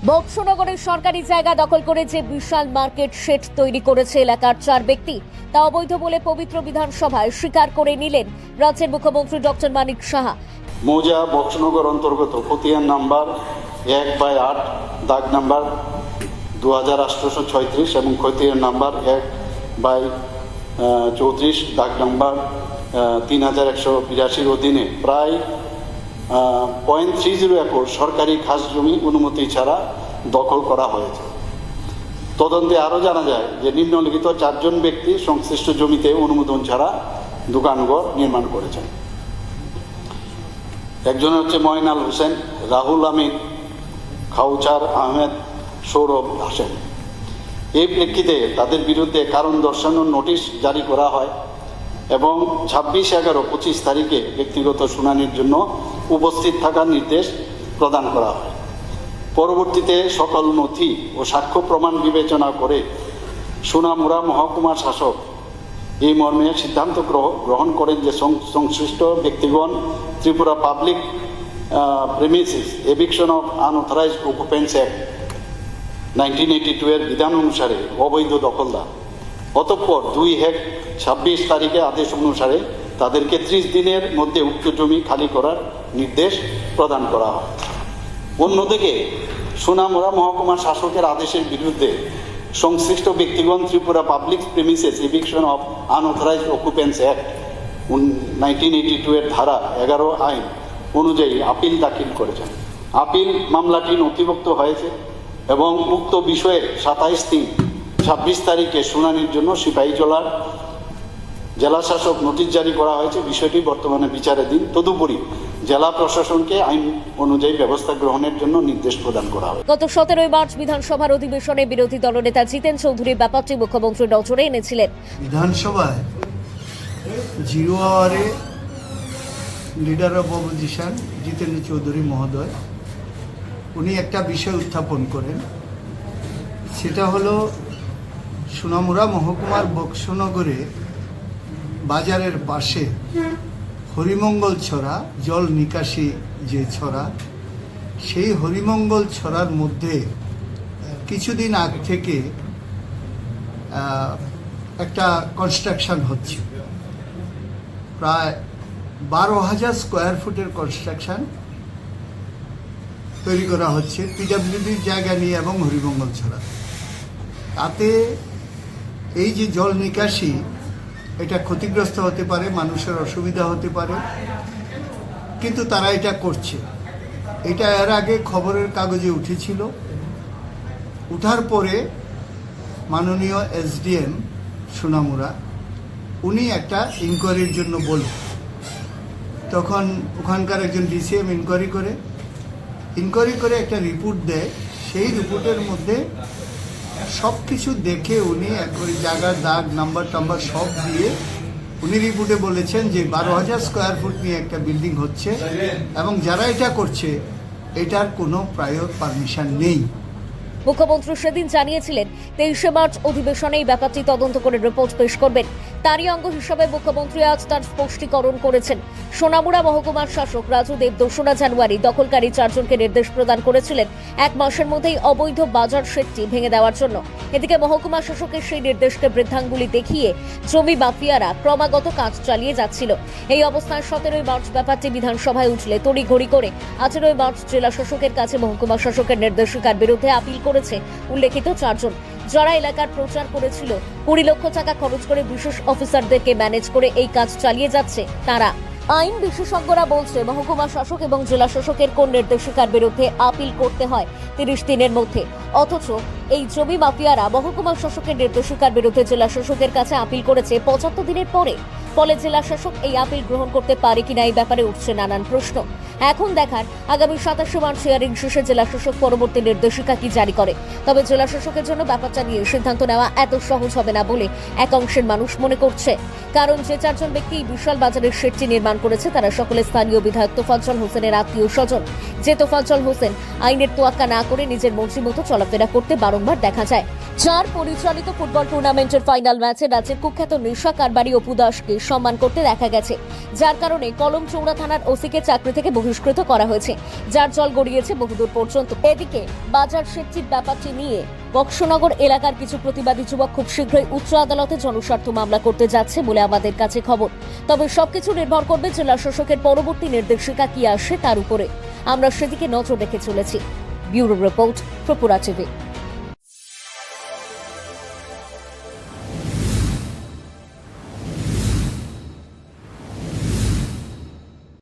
বক্সনগরের সরকারি জায়গা দখল করে যে বিশাল মার্কেট শেড তৈরি করেছে এলাকার 4 ব্যক্তি তা অবৈধ বলে পবিত্র বিধানসভায় স্বীকার করে নিলেন রাজ্যের মুখ্যমন্ত্রী ডক্টর মানিক সাহা। মৌজা বক্সনগর অন্তর্গত খতিয়ান নাম্বার 1/8 দাগ নাম্বার 2836 এবং খতিয়ান নাম্বার 1/34 দাগ নাম্বার 3182 অধীনে প্রায় 0.30 একর সরকারি খাস জমি অনুমতি ছাড়া দখল করা হয়েছে। তদন্তে আরও জানা যায় যে নিম্নলিখিত 4 জন ব্যক্তি সংশ্লিষ্ট জমিতে অনুমোদন ছাড়া দোকানঘর নির্মাণ করেছেন। একজন হচ্ছে ময়নাল হোসেন, রাহুল আমিন, খাউচার আহমেদ, সৌরভ হাসেন। এই প্রেক্ষিতে তাদের বিরুদ্ধে কারণ দর্শানোর নোটিশ জারি করা হয় এবং 26/11/25 তারিখে ব্যক্তিগত শুনানির জন্য উপস্থিত থাকার নির্দেশ প্রদান করা হয়। পরবর্তীতে সকল নথি ও সাক্ষ্য প্রমাণ বিবেচনা করে সোনামুড়া মহকুমা শাসক এই মর্মে সিদ্ধান্ত গ্রহণ করেন যে সংশ্লিষ্ট ব্যক্তিগণ Tripura public premises eviction of unauthorised occupants act 1982 এর বিধান অনুসারে অবৈধ দখলদার। অতঃপর 2/26 তারিখে আদেশ অনুসারে তাদেরকে 30 দিনের মধ্যে উক্ত জমি খালি করার নির্দেশ প্রদান করা হয়। অন্যদিকে সোনামুড়া মহকুমা শাসকের আদেশের বিরুদ্ধে সংশ্লিষ্ট ব্যক্তিগণ Tripura public premises eviction of unauthorised occupants act 1982 এর ধারা 11 আইন অনুযায়ী আপিল দাখিল করেছেন। আপিল মামলাটি নথিভুক্ত হয়েছে এবং উক্ত বিষয়ে 27/3/26 তারিখে শুনানির জন্য সিপাহীজলার জেলা শাসক নোটিশ জারি করা হয়েছে। বিষয়টি বর্তমানে বিচারাধীন। তদুপরি জেলা প্রশাসনকে আইন অনুযায়ী ব্যবস্থা গ্রহণের জন্য নির্দেশ প্রদান করা হয়। গত 17 মার্চ বিধানসভার অধিবেশনে বিরোধী দলনেতা জিতেন চৌধুরী ব্যাপারটি মুখ্যমন্ত্রীর নজরে এনেছিলেন। বিধানসভায় 0 আওয়ারে লিডার অব অপোজিশন জিতেন চৌধুরী মহোদয় উনি একটা বিষয় উত্থাপন করেন। সেটা হলো সোনামুড়া মহকুমার বক্সনগরে বাজারের পাশে হরিমঙ্গল ছড়া জল নিকাশি যে ছড়া, সেই হরিমঙ্গল ছড়ার মধ্যে কিছুদিন আগ থেকে একটা কনস্ট্রাকশন হচ্ছে। প্রায় 12,000 স্কোয়ার ফুটের কনস্ট্রাকশন তৈরি করা হচ্ছে পিডব্লিউডির জায়গা নিয়ে এবং হরিমঙ্গল ছড়া। তাতে এই যে জল নিকাশি এটা ক্ষতিগ্রস্ত হতে পারে, মানুষের অসুবিধা হতে পারে, কিন্তু তারা এটা করছে। এটা এর আগে খবরের কাগজে উঠেছিল। উঠার পরে মাননীয় এসডিএম সোনামুড়া উনি একটা ইনকোয়ারির জন্য বলেন। তখন ওখানকার একজন ডিসিএম ইনকোয়ারি করে একটা রিপোর্ট দেয়। সেই রিপোর্টের মধ্যে সব কিছু দেখে উনি একবারে জায়গার দাগ নাম্বার টাম্বার সব দিয়ে উনি রিপোর্টে বলেছেন যে 12,000 স্কোয়ার ফুট নিয়ে একটা বিল্ডিং হচ্ছে এবং যারা এটা করছে এটার কোনো প্রায়র পারমিশন নেই। মুখ্যমন্ত্রী সেদিন জানিয়েছিলেন 23 মার্চ অধিবেশনে এই ব্যাপারটি তদন্ত করে রিপোর্ট পেশ করবেন। তারই অঙ্গ হিসাবে মুখ্যমন্ত্রী আজ তার স্পষ্টীকরণ করেছেন। সোনামুড়া মহকুমার শাসক রাজু দেব 2 জানুয়ারি দখলকারী 4 জনকে নির্দেশ প্রদান করেছিলেন 1 মাসের মধ্যেই অবৈধ বাজার শেডটি ভেঙে দেওয়ার জন্য। এদিকে মহকুমা শাসকের সেই নির্দেশকে বৃদ্ধাঙ্গুলি দেখিয়ে জমি মাফিয়ারা ক্রমাগত কাজ চালিয়ে যাচ্ছিল। এই অবস্থায় 17 মার্চ ব্যাপারটি বিধানসভায় উঠলে তড়িঘড়ি করে 18 মার্চ জেলা শাসকের কাছে মহকুমা শাসকের নির্দেশিকার বিরুদ্ধে আপিল করেছে উল্লেখিত 4 জন, যারা এলাকার প্রচার করেছিল 20 লক্ষ টাকা খরচ করে বিশেষ অফিসারদেরকে ম্যানেজ করে এই কাজ চালিয়ে যাচ্ছে তারা। আইন বিশেষজ্ঞরা বলছে মহকুমা শাসক এবং জেলা শাসকের কোন নির্দেশিকার বিরুদ্ধে আপিল করতে হয় 30 দিনের মধ্যে। অথচ এই জমি মাফিয়ারা মহকুমা শাসকের নির্দেশিকার বিরুদ্ধে জেলা শাসকের কাছে আপিল করেছে 75 দিনের পরে। ফলে জেলা শাসক এই আপিল গ্রহণ করতে পারে কিনা এই ব্যাপারে উঠছে নানান প্রশ্ন। এখন দেখার আগামী 27 মার্চ হিয়ারিং শেষে জেলা শাসক পরবর্তী নির্দেশিকা কি জারি করে। তবে জেলা শাসকের জন্য ব্যাপারটা নিয়ে সিদ্ধান্ত নেওয়া এত সহজ হবে না বলে এক অংশের মানুষ মনে করছে। কারণ যে 4 জন ব্যক্তি বিশাল বাজারের শেডটি নির্মাণ করেছে তারা সকলে স্থানীয় বিধায়ক তোফাজ্জল হোসেনের আত্মীয় স্বজন। যে তোফাজ্জল হোসেন আইনের তোয়াক্কা না করে নিজের মর্জি মতো চলাফেরা করতে বারংবার দেখা যায়। যার পরিচালিত ফুটবল টুর্নামেন্টের ফাইনাল ম্যাচে রাজ্যের কুখ্যাত নেশা কারবারি অপু দাসকে সম্মান করতে দেখা গেছে, যার কারণে কলমচৌড়া থানার ওসিকে চাকরি থেকে বহিষ্কৃত করা হয়েছে, যার জল গড়িয়েছে বহুদূর পর্যন্ত। এদিকে বাজার সেটচির ব্যাপারটি নিয়ে বক্সনগর এলাকার কিছু প্রতিবাদী যুবক খুব শীঘ্রই উচ্চ আদালতে জনস্বার্থ মামলা করতে যাচ্ছে বলে আমাদের কাছে খবর। তবে সবকিছু নির্ভর করবে জেলা শাসকের পরবর্তী নির্দেশিকা কি আসে তার উপরে। আমরা সেদিকে নজর রেখে চলেছি। Bureau report, Tripura TV.